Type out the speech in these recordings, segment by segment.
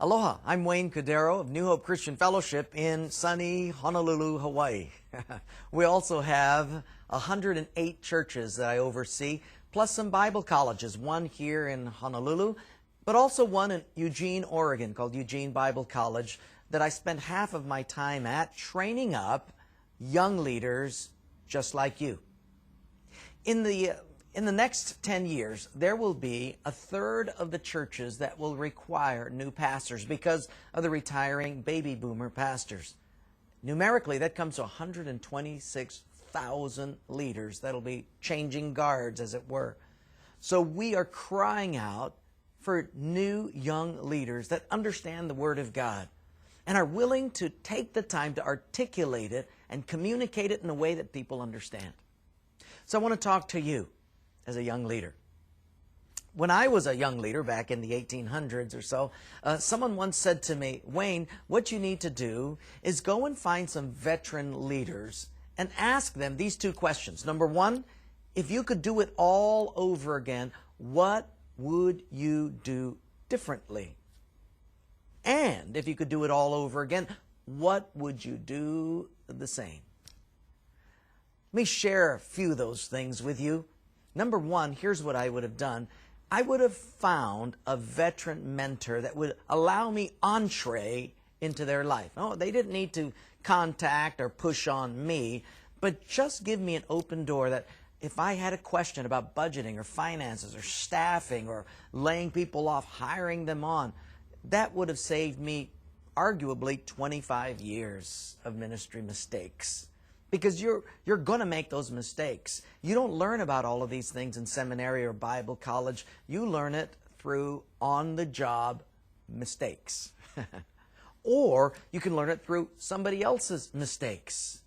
Aloha, I'm Wayne Cordeiro of New Hope Christian Fellowship in sunny Honolulu, Hawaii. We also have 108 churches that I oversee, plus some Bible colleges, one here in Honolulu, but also one in Eugene, Oregon, called Eugene Bible College, that I spend half of my time at training up young leaders just like you. In the next 10 years, there will be a third of the churches that will require new pastors because of the retiring baby boomer pastors. Numerically, that comes to 126,000 leaders that'll be changing guards, as it were. So we are crying out for new young leaders that understand the Word of God and are willing to take the time to articulate it and communicate it in a way that people understand. So I want to talk to you as a young leader. When I was a young leader back in the 1800s or so, someone once said to me, Wayne, what you need to do is go and find some veteran leaders and ask them these two questions. Number one, if you could do it all over again, what would you do differently? And if you could do it all over again, what would you do the same? Let me share a few of those things with you. Number one, here's what I would have done. I would have found a veteran mentor that would allow me entree into their life. Oh, they didn't need to contact or push on me, but just give me an open door that if I had a question about budgeting or finances or staffing or laying people off, hiring them on, that would have saved me arguably 25 years of ministry mistakes. Because you're going to make those mistakes. You don't learn about all of these things in seminary or Bible college. You learn it through on-the-job mistakes. Or you can learn it through somebody else's mistakes.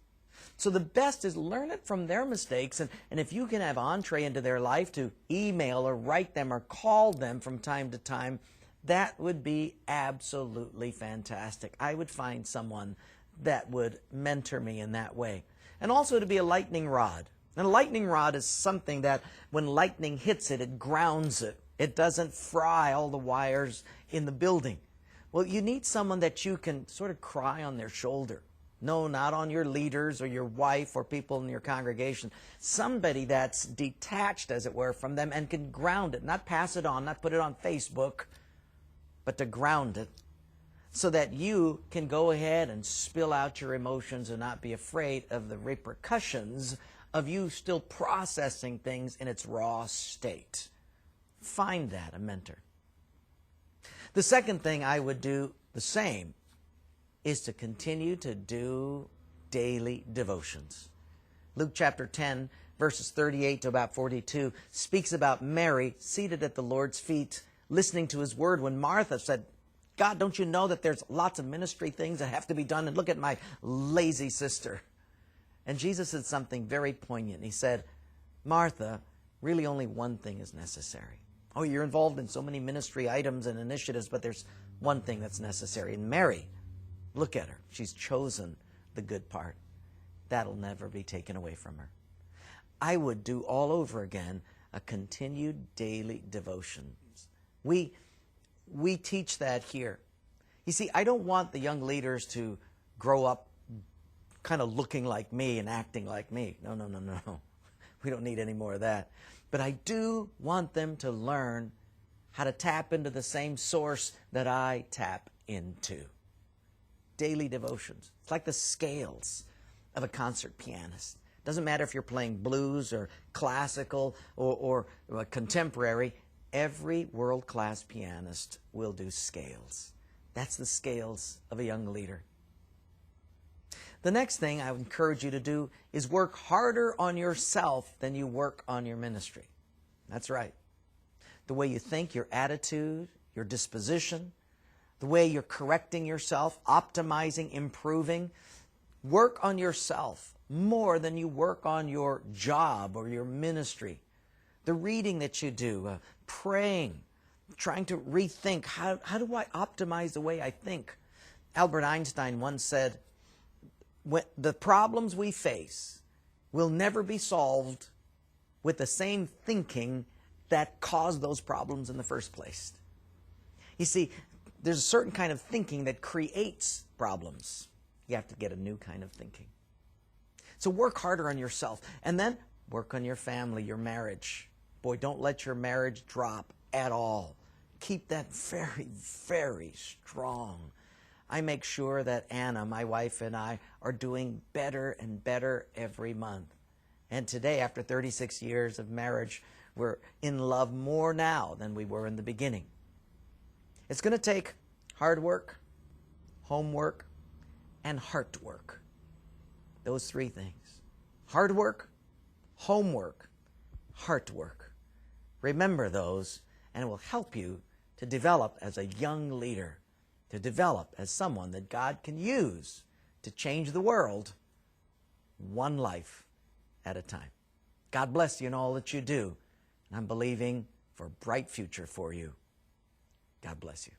So the best is learn it from their mistakes. And if you can have entree into their life to email or write them or call them from time to time, that would be absolutely fantastic. I would find someone that would mentor me in that way. And also to be a lightning rod. And a lightning rod is something that when lightning hits it, it grounds it. It doesn't fry all the wires in the building. Well, you need someone that you can sort of cry on their shoulder. No, not on your leaders or your wife or people in your congregation. Somebody that's detached, as it were, from them and can ground it, not pass it on, not put it on Facebook, but to ground it, so that you can go ahead and spill out your emotions and not be afraid of the repercussions of you still processing things in its raw state. Find that, a mentor. The second thing I would do the same is to continue to do daily devotions. Luke chapter 10, verses 38 to about 42, speaks about Mary seated at the Lord's feet, listening to His word when Martha said, God, don't you know that there's lots of ministry things that have to be done? And look at my lazy sister. And Jesus said something very poignant. He said, Martha, really only one thing is necessary. Oh, you're involved in so many ministry items and initiatives, but there's one thing that's necessary. And Mary, look at her. She's chosen the good part. That'll never be taken away from her. I would do all over again a continued daily devotion. We teach that here. You see, I don't want the young leaders to grow up kind of looking like me and acting like me. No. We don't need any more of that. But I do want them to learn how to tap into the same source that I tap into. Daily devotions. It's like the scales of a concert pianist. Doesn't matter if you're playing blues or classical or contemporary. Every world-class pianist will do scales. That's the scales of a young leader. The next thing I would encourage you to do is work harder on yourself than you work on your ministry. That's right. The way you think, your attitude, your disposition, the way you're correcting yourself, optimizing, improving. Work on yourself more than you work on your job or your ministry. The reading that you do, praying, trying to rethink, how do I optimize the way I think? Albert Einstein once said, the problems we face will never be solved with the same thinking that caused those problems in the first place. You see, there's a certain kind of thinking that creates problems. You have to get a new kind of thinking. So work harder on yourself, and then work on your family, your marriage. Boy, don't let your marriage drop at all. Keep that very, very strong. I make sure that Anna, my wife, and I are doing better and better every month. And today, after 36 years of marriage, we're in love more now than we were in the beginning. It's going to take hard work, homework, and heart work. Those three things. Hard work, homework, heart work. Remember those, and it will help you to develop as a young leader, to develop as someone that God can use to change the world one life at a time. God bless you in all that you do. And I'm believing for a bright future for you. God bless you.